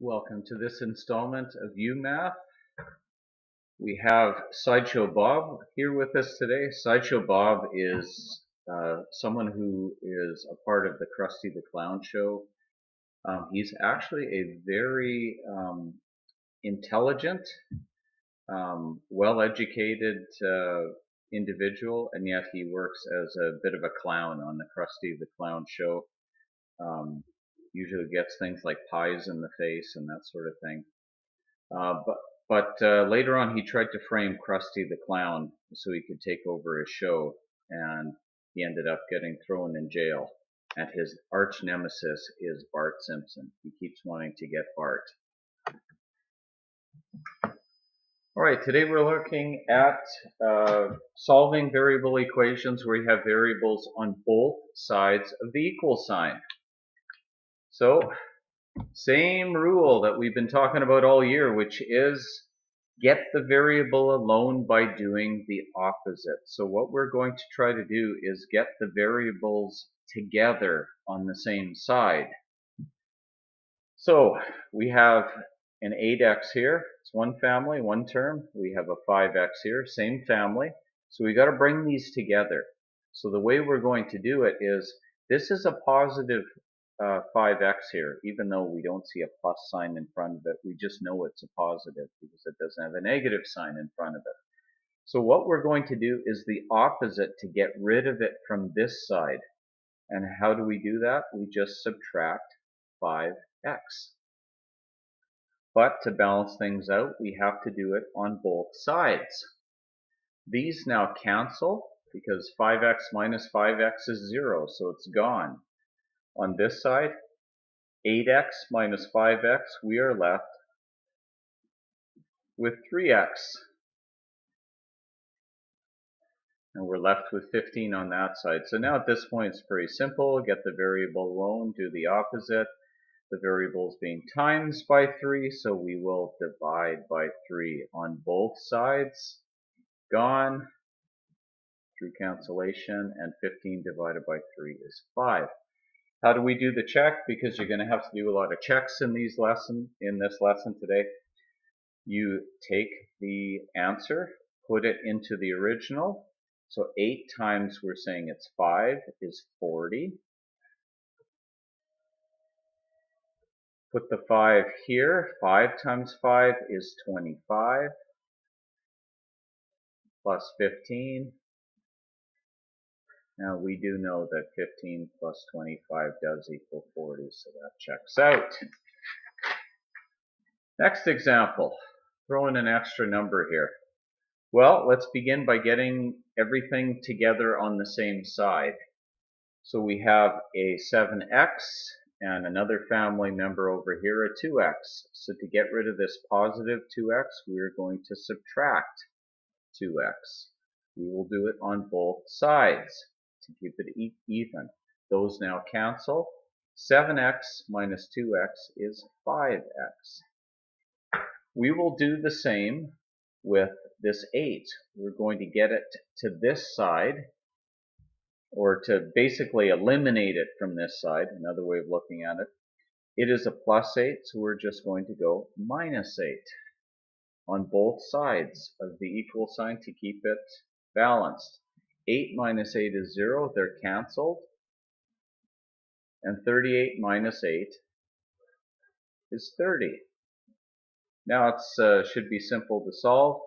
Welcome to this installment of UMath. We have Sideshow Bob here with us today. Sideshow Bob is someone who is a part of the Krusty the Clown show. He's actually a very intelligent, well-educated individual, and yet he works as a bit of a clown on the Krusty the Clown show. Usually gets things like pies in the face and that sort of thing. But later on, he tried to frame Krusty the Clown so he could take over his show, and he ended up getting thrown in jail. And his arch nemesis is Bart Simpson. He keeps wanting to get Bart. All right, today we're looking at solving variable equations where you have variables on both sides of the equal sign. So, same rule that we've been talking about all year, which is get the variable alone by doing the opposite. So what we're going to try to do is get the variables together on the same side. So we have an 8x here. It's one family, one term. We have a 5x here, same family. So we got to bring these together. So the way we're going to do it is, this is a positive 5x here. Even though we don't see a plus sign in front of it, we just know it's a positive because it doesn't have a negative sign in front of it. So what we're going to do is the opposite to get rid of it from this side. And how do we do that? We just subtract 5x. But to balance things out, we have to do it on both sides. These now cancel because 5x minus 5x is 0, so it's gone. On this side, 8x minus 5x, we are left with 3x. And we're left with 15 on that side. So now at this point it's pretty simple. Get the variable alone, do the opposite. The variable is being times by 3, so we will divide by 3 on both sides. Gone through cancellation, and 15 divided by 3 is 5. How do we do the check? Because you're going to have to do a lot of checks in this lesson today. You take the answer, put it into the original. So 8 times we're saying it's 5 is 40. Put the 5 here. 5 times 5 is 25 plus 15. Now we do know that 15 plus 25 does equal 40, so that checks out. Next example, throw in an extra number here. Well, let's begin by getting everything together on the same side. So we have a 7x and another family member over here, a 2x. So to get rid of this positive 2x, we're going to subtract 2x. We will do it on both sides to keep it even. Those now cancel. 7x minus 2x is 5x. We will do the same with this 8. We're going to get it to this side, or to basically eliminate it from this side, another way of looking at it. It is a plus 8, so we're just going to go minus 8 on both sides of the equal sign to keep it balanced. 8 minus 8 is 0, they're cancelled. And 38 minus 8 is 30. Now it should be simple to solve.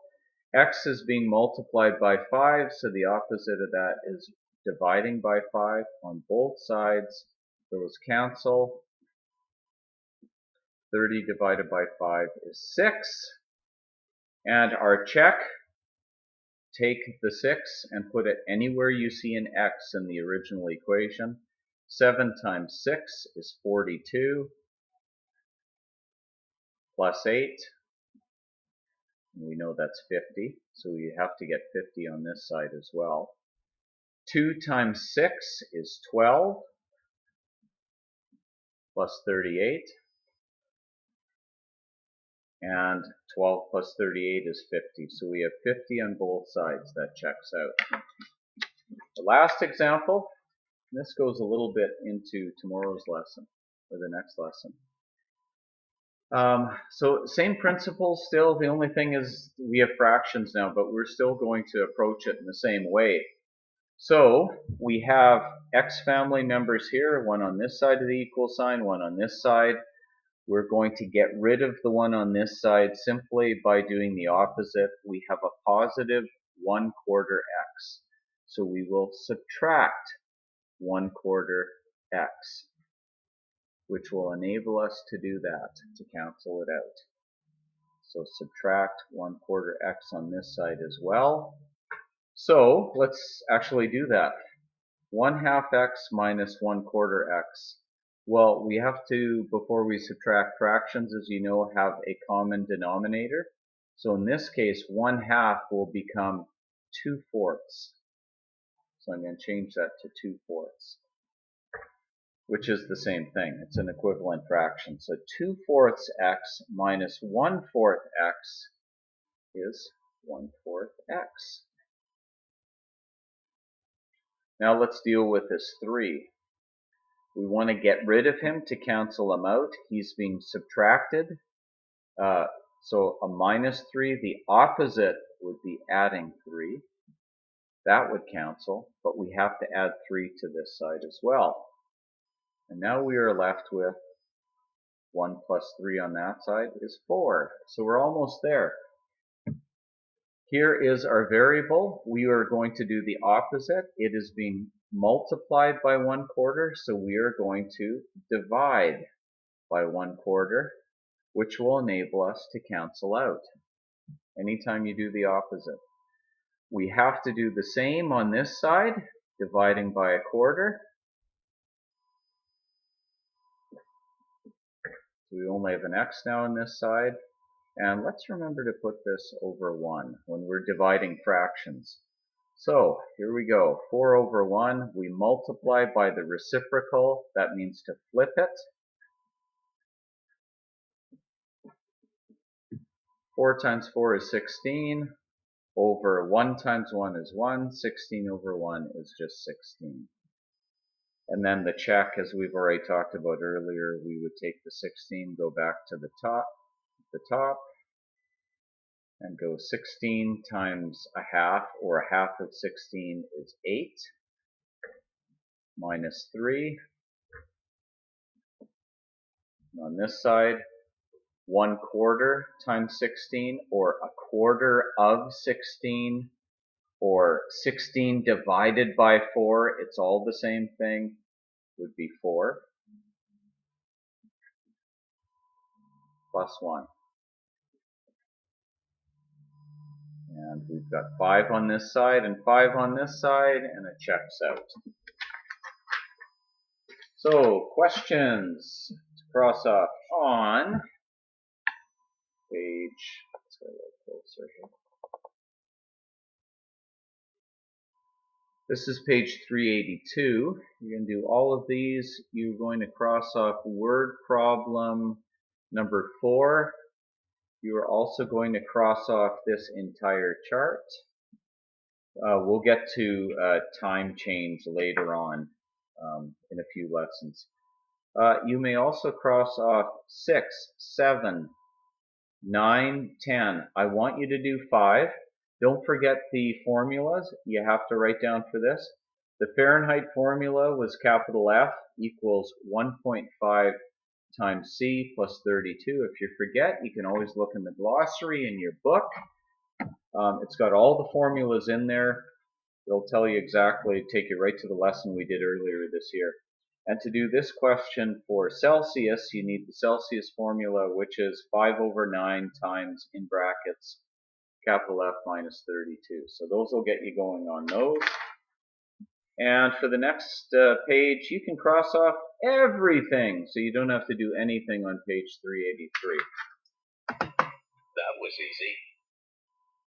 X is being multiplied by 5, so the opposite of that is dividing by 5 on both sides. Those cancel. 30 divided by 5 is 6. And our check, take the 6 and put it anywhere you see an x in the original equation. 7 times 6 is 42, plus 8. We know that's 50, so we have to get 50 on this side as well. 2 times 6 is 12, plus 38. And 12 plus 38 is 50. So we have 50 on both sides. That checks out. The last example, this goes a little bit into tomorrow's lesson, or the next lesson. So same principle still. The only thing is we have fractions now, but we're still going to approach it in the same way. So we have x family members here, one on this side of the equal sign, one on this side. We're going to get rid of the one on this side simply by doing the opposite. We have a positive 1/4 x. So we will subtract 1/4 x, which will enable us to do that, to cancel it out. So subtract 1/4 x on this side as well. So let's actually do that. 1/2 x minus 1/4 x. Well, we have to, before we subtract fractions, as you know, have a common denominator. So in this case, 1/2 will become 2/4. So I'm going to change that to 2/4, which is the same thing. It's an equivalent fraction. So 2/4 x minus 1/4 x is 1/4 x. Now let's deal with this 3. We want to get rid of him to cancel him out. He's being subtracted. So a minus 3, the opposite would be adding 3. That would cancel, but we have to add 3 to this side as well. And now we are left with 1 plus 3 on that side is 4. So we're almost there. Here is our variable. We are going to do the opposite. It is being multiplied by 1/4, so we are going to divide by 1/4, which will enable us to cancel out anytime you do the opposite. We have to do the same on this side, dividing by 1/4. So we only have an x now on this side. And let's remember to put this over 1 when we're dividing fractions. So here we go. 4/1. We multiply by the reciprocal. That means to flip it. 4 times 4 is 16. Over 1 times 1 is 1. 16/1 is just 16. And then the check, as we've already talked about earlier, we would take the 16, go back to the top, and go 16 times 1/2, or 1/2 of 16 is 8, minus 3. And on this side, 1/4 times 16, or 1/4 of 16, or 16 divided by 4, it's all the same thing, would be 4, plus 1. And we've got 5 on this side and 5 on this side, and it checks out. So, questions to cross off on page, let's go a little closer here. This is page 382. You're going to do all of these. You're going to cross off word problem number 4. You are also going to cross off this entire chart. We'll get to time change later on in a few lessons. You may also cross off 6, 7, 9, 10. I want you to do 5. Don't forget the formulas you have to write down for this. The Fahrenheit formula was capital F equals 1.5 times C plus 32. If you forget, you can always look in the glossary in your book. It's got all the formulas in there. It'll tell you exactly, take you right to the lesson we did earlier this year. And to do this question for Celsius, you need the Celsius formula, which is 5/9 times, in brackets, capital F minus 32. So those will get you going on those. And for the next page, you can cross off everything, so you don't have to do anything on page 383. That was easy.